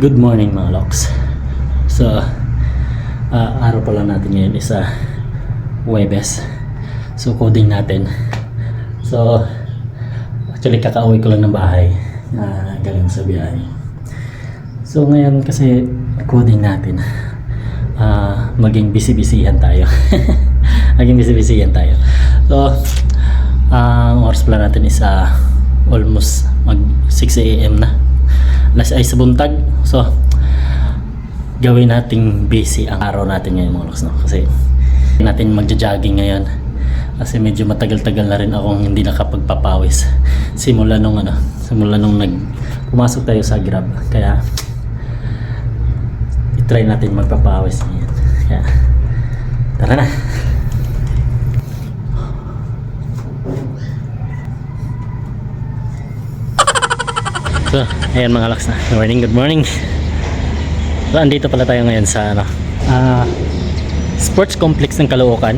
Good morning mga loks. So, araw pala natin ngayon is Huwebes. So, coding natin. So, actually kakauwi ko lang ng bahay. Galing sa biyahe. So, ngayon kasi coding natin. Maging busy-busyhan tayo. Maging busy-busyhan tayo. So, ang oras pala natin is almost mag 6 AM na. Alas ay sa buntag. So gawin nating busy ang araw natin ngayon mga loks, no? Kasi natin magja-jogging ngayon. Kasi medyo matagal-tagal na rin akong hindi nakapagpapawis. Simula nung pumasok tayo sa Grab. Kaya i-try natin magpapawis ngayon. Kaya tara na. So, ayan mga loks na. Good morning. So, andito pala tayo ngayon sa sports complex ng Caloocan.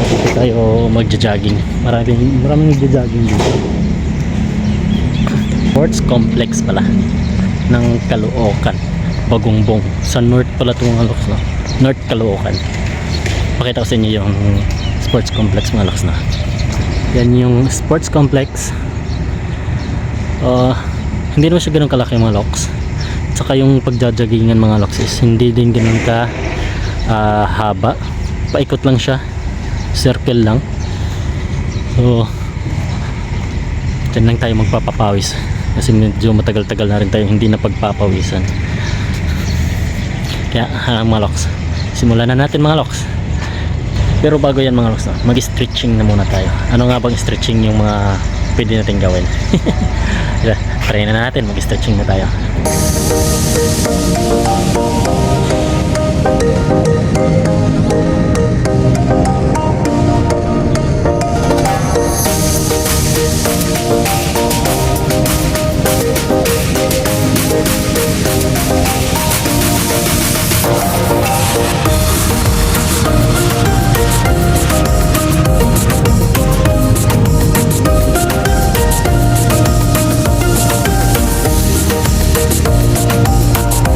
Dito tayo magja-jogging. Maraming magja-jogging dito. Sports complex pala ng Caloocan, Bagungbong. Sa north pala ito mga loks, no? North Caloocan. Pakita ko sa inyo yung sports complex mga loks na. Yan yung sports complex. Hindi naman siya ganun kalaki mga loks. Tsaka yung pagja-joggingan mga loks is hindi din ganun ka haba. Paikot lang siya, circle lang. So dyan lang tayo magpapapawis kasi medyo matagal-tagal na rin tayo hindi na pagpapawisan. Kaya mga loks, simulan na natin mga loks. Pero bago yan mga loks, mag-stretching na muna tayo. Ano nga bang stretching yung mga pwede natin gawin? Try na natin, mag-stretching na tayo.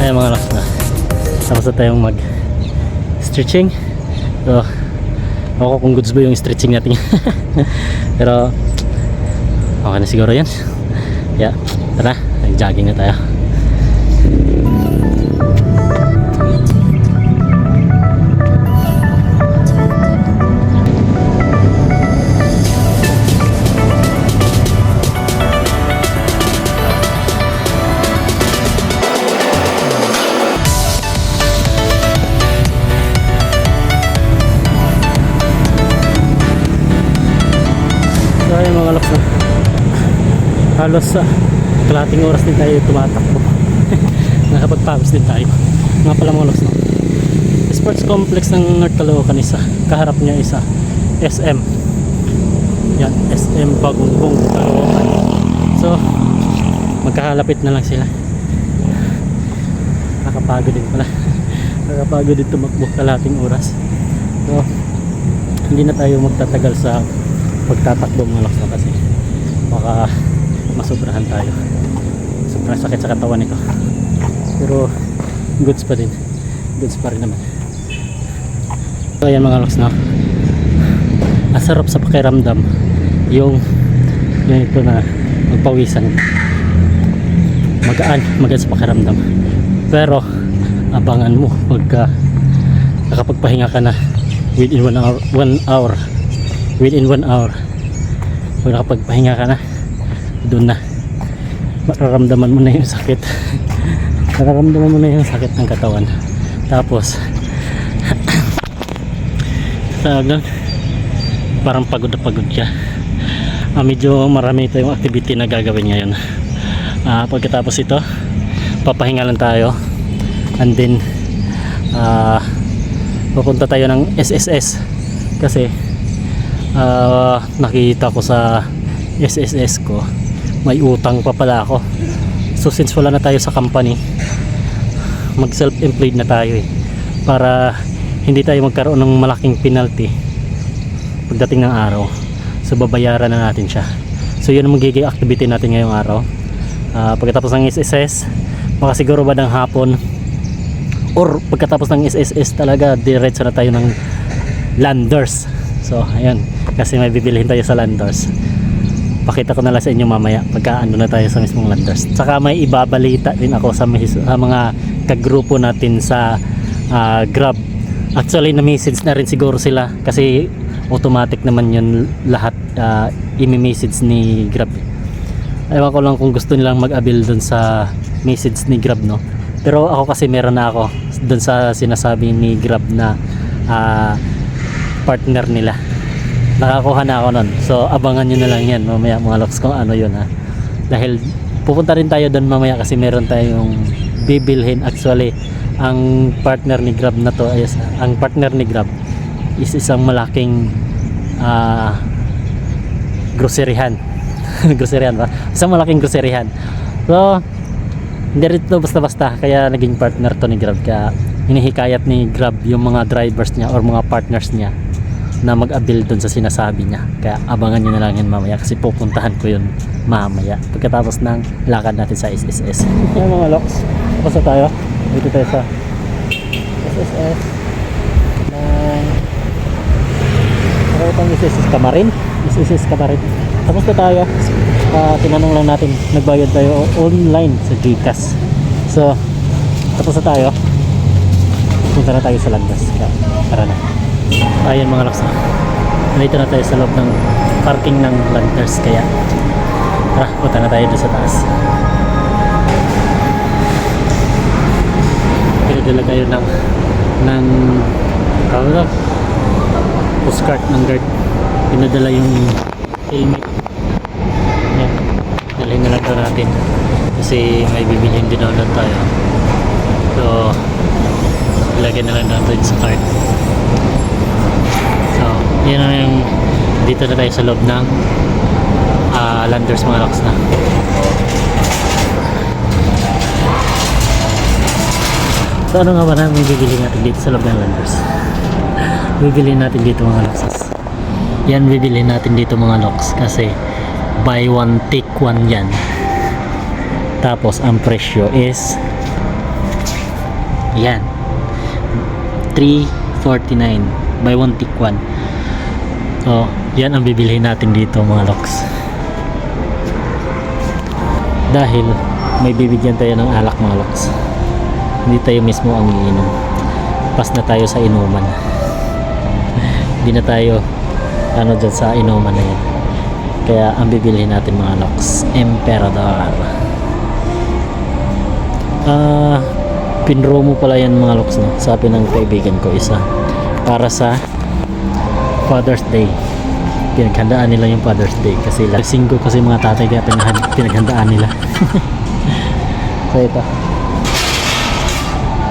Ayan mga loks na, tapos na tayong mag stretching. So ako kung goods ba yung stretching natin. Pero okay na siguro yan. Yeah, tara, nag-jogging na tayo. Ayan mga loks na, halos kalating oras din tayo tumatakbo. Nakapagpawis din tayo. Nga pala mga loks, no? Sports complex ng North Caloocan isa, kaharap niya isa SM. Yan, SM Bagungbong Caloocan. So magkahalapit na lang sila. Nakapagod din pala. Nakapagod din tumakbo kalating oras. So hindi na tayo magtatagal sa pagtatakbo mga loks, kasi baka masobrahan tayo. Sobrang sakit sa katawan nito, pero goods pa rin naman. So ayan mga loks, no? Asarap sa pakiramdam yung ito na magpawisan. Magaan sa pakiramdam, pero abangan mo pagka nakapagpahinga ka na within 1 hour. Within 1 hour pag nakapagpahinga ka na, doon na mararamdaman mo na yung sakit. Mararamdaman mo na yung sakit ng katawan. Tapos parang pagod na pagod ka. Medyo marami tayong activity na gagawin ngayon. Pagkatapos ito, papahinga lang tayo, and then pupunta tayo ng SSS kasi nakita ko sa SSS ko may utang pa pala ako. So since wala na tayo sa company, mag self-employed na tayo para hindi tayo magkaroon ng malaking penalty pagdating ng araw. So babayaran na natin siya. So yun ang magiging activity natin ngayong araw. Pagkatapos ng SSS, baka siguro ba ng hapon or pagkatapos ng SSS talaga diretso na tayo ng Landers. So ayun, kasi may bibilihin tayo sa Landers. Pakita ko na lang sa inyo mamaya pagka ano na tayo sa mismong Landers. Saka may ibabalita din ako sa mga kagrupo natin sa Grab. Actually na-message na rin siguro sila kasi automatic naman yun lahat, i-message ni Grab. Ewan ko lang kung gusto nilang mag-avail dun sa message ni Grab, no? Pero ako kasi meron na ako dun sa sinasabi ni Grab na partner nila. Nakakuha na ako nun. So abangan nyo na lang yan mamaya mga loks kung ano yun, ha. Dahil pupunta rin tayo dun mamaya kasi meron tayong bibilhin. Actually ang partner ni Grab na to ay ang partner ni Grab is isang malaking groceryhan. Groceryhan ba? Isang malaking groceryhan. So hindi rin ito basta-basta, kaya naging partner to ni Grab. Kaya hinihikayat ni Grab yung mga drivers niya or mga partners niya na mag-avail dun sa sinasabi niya. Kaya abangan nyo na lang yan mamaya kasi pupuntahan ko yun mamaya pagkatapos ng lakad natin sa SSS. Yan mga loks, tapos na tayo dito tayo sa SSS ng SSS Camarin. SSS Camarin, tapos na tayo. Tinanong lang natin, nagbayad tayo online sa GCash. So tapos na tayo, punta na tayo sa Landas. Tara na. Ayan mga loks, nandito na tayo sa loob ng parking ng Landers. Kaya tara, punta na tayo doon sa taas. Pinadala tayo ng postcard ng guard. Pinadala yung helmet. Yan, dalhin na lang daw natin kasi may bibilhin din naman tayo. So ilagay na lang natin sa card. So yan na yung, dito na tayo sa loob ng Landers mga loks na. So ano nga ba na may bibili natin dito sa loob ng Landers? Bibili natin dito mga loks. Yan, bibili natin dito mga loks kasi buy one take one yan. Tapos ang presyo is yan, 349, buy one take one. So yan ang bibilihin natin dito mga loks. Dahil may bibigyan tayo ng alak mga loks, hindi tayo mismo ang iinom. Pas na tayo sa inuman. Hindi na tayo ano dyan sa inuman na yan. Kaya ang bibilihin natin mga loks, Emperador. Pinro mo pala yan mga loks, no? Sabi ng kaibigan ko, isa para sa Father's Day. Pinaghandaan nila yung Father's Day kasi singgo kasi mga tatay, kaya pinaghandaan nila. So ito,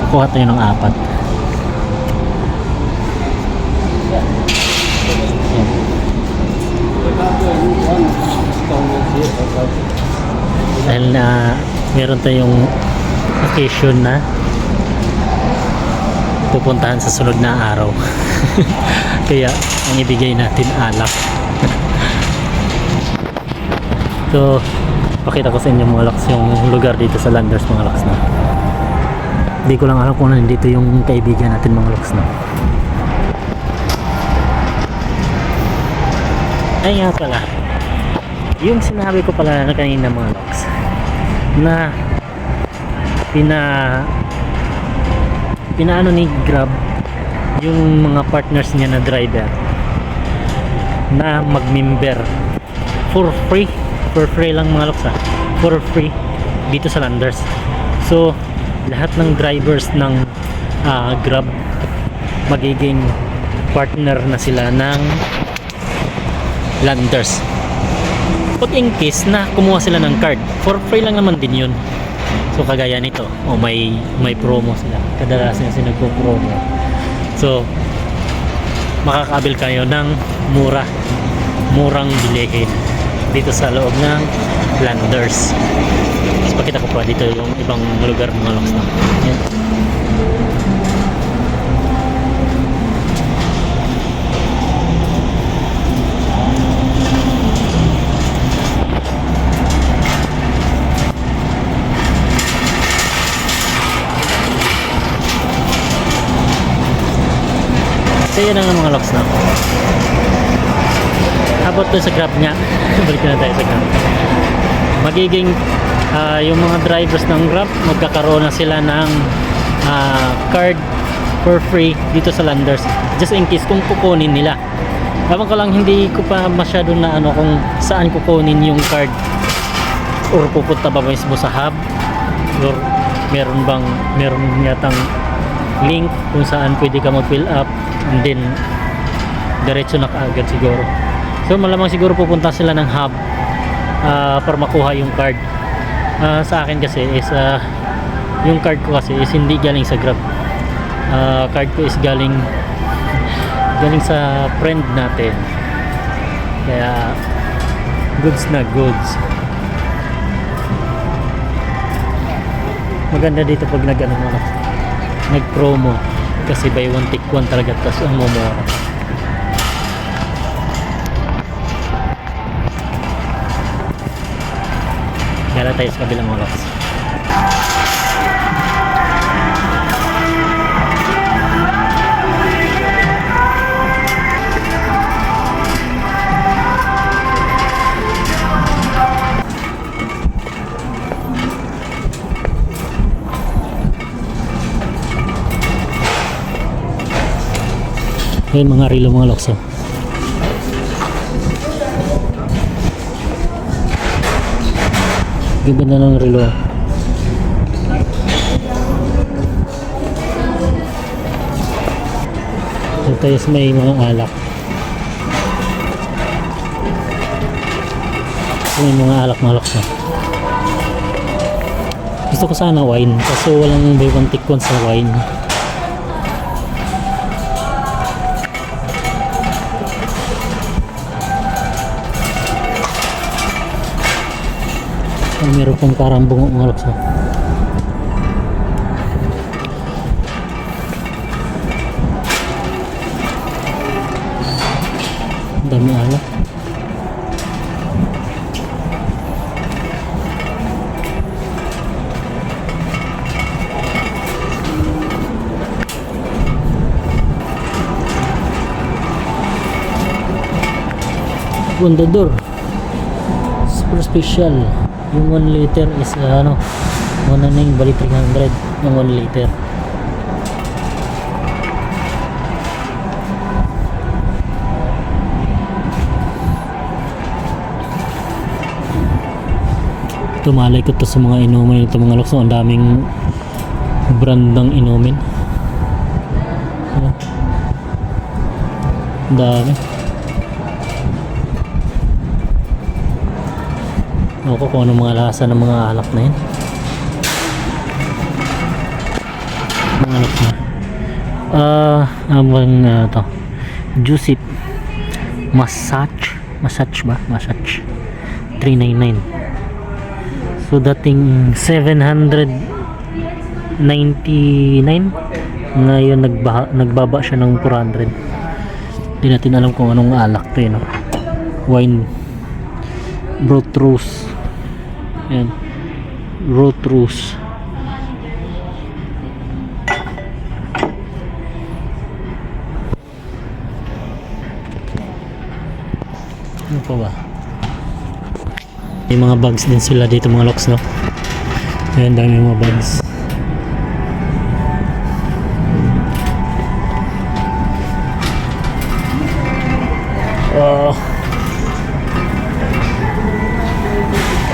kukuha tayo ng 4. Dahil na meron tayong occasion na pupuntahan sa sunod na araw. Kaya ang ibigay natin alak. So pakita ko sa inyo mga loks yung lugar dito sa Landers mga loks na. Hindi ko lang alam kung nandito yung kaibigan natin mga loks na. Ay nga pala, yung sinabi ko pala na kanina mga loks na pinaano ni Grab yung mga partners niya na driver na mag-member for free lang mga loks, for free dito sa Landers. So lahat ng drivers ng Grab magiging partner na sila ng Landers. Pag in case na kumuha sila ng card, for free lang naman din yun. So kagaya nito, may promo sila. Kadalasan kasi nagpo-promo. So makakaabil kayo ng murang bilihin dito sa loob ng Landers. So pakita ko pa dito yung ibang lugar mga loks na. Yan. So yun ang mga loks na. About to sa Grab nga. Balik na tayo sa Grab. Magiging yung mga drivers ng Grab, magkakaroon na sila ng card for free dito sa Landers. Just in case kung kukunin nila. Ewan ko lang, hindi ko pa masyado na ano kung saan kukunin yung card. Or pupunta ba mismo sa hub? Or meron yatang link kung saan pwede ka mag-fill up and then diretso na kaagad siguro. So malamang siguro pupunta sila ng hub para makuha yung card. Sa akin kasi is yung card ko kasi is hindi galing sa Grab. Card ko is galing sa friend natin. Kaya goods na goods. Maganda dito pag nag-promo kasi buy one take one talaga, tas ang mumura. Gala tayo sa kabilang mga loks. Ayun mga relo mga loks. Ganda na ng relo. Ito is may mga alak. May mga alak mga loks. Gusto ko sana wine kasi walang buy one take one sa wine. Meron pong karambong mga loks. Dami alak. Bundador super special. Yung 1 liter is muna na yung bali 300 yung 1 liter. Tumalay ko to sa mga inumin ito mga loks. Ang daming brand ng inumin. Ang dami. Ako kung ano mga lasa ng mga alak na yun. Mga alak na to Juicy Massage 399. So dating 799, ngayon nagbaba siya ng 400. Hindi natin alam kung anong alak to yun. Wine Brotrose. Yan. Brotrose. Ano pa ba? May mga bags din sila dito mga loks, no? Ayan, dami mga bags.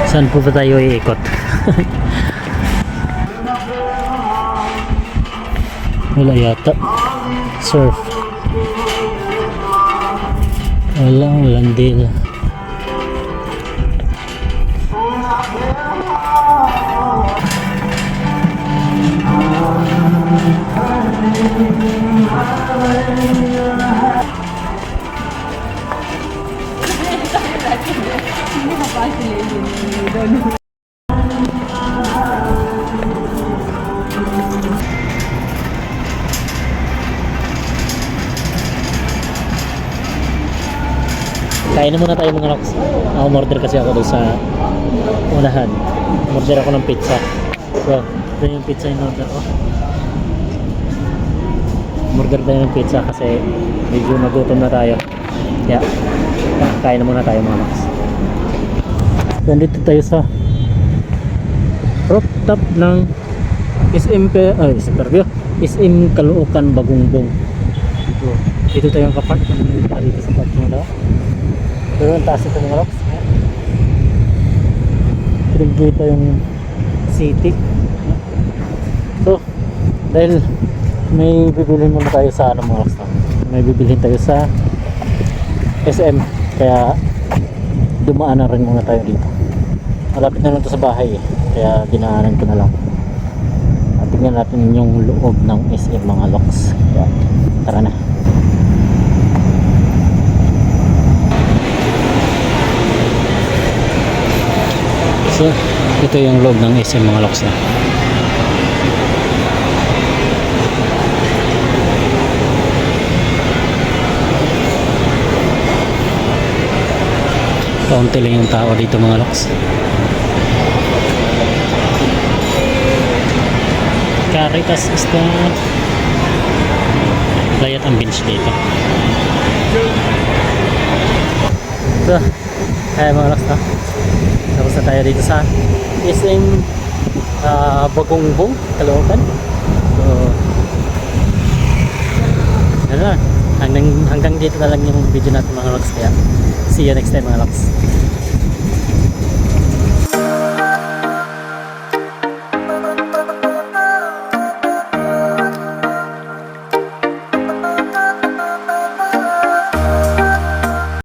Saan po ba tayo iikot? Wala yata. Surf. Walang deal. Kain na muna tayo mga loks. Umorder kasi ako doon sa unahan. Umorder ako ng pizza. So, ito yung pizza in order ko. Murder tayo ng pizza kasi medyo nagutom na tayo. Kaya, kain na muna tayo mga loks. Nandito tayo sa rooftop ng SM Caloocan Bagungbong. So, dito tayong kapark. Dito sa parking daw. Pero ang taas ito mga loks. Pinagkita yung city. So, dahil may bibilhin muna tayo sa ano mga loks. May bibilhin tayo sa SM. Kaya dumaan na rin muna tayo dito. Malapit na lang ito sa bahay eh. Kaya dinaanan ko na lang. At tingnan natin yung loob ng SM mga loks. Kaya tara na. So, ito yung loob ng SM mga loks na. Kaunti lang yung tao dito mga loks. Caritas Ista layat ang bench dito. So, kaya mga loks na. Tapos na tayo dito sa SM Bagungbong, Caloocan. So, ano na. Hanggang dito na lang yung video natin mga loks. Kaya see you next time mga loks.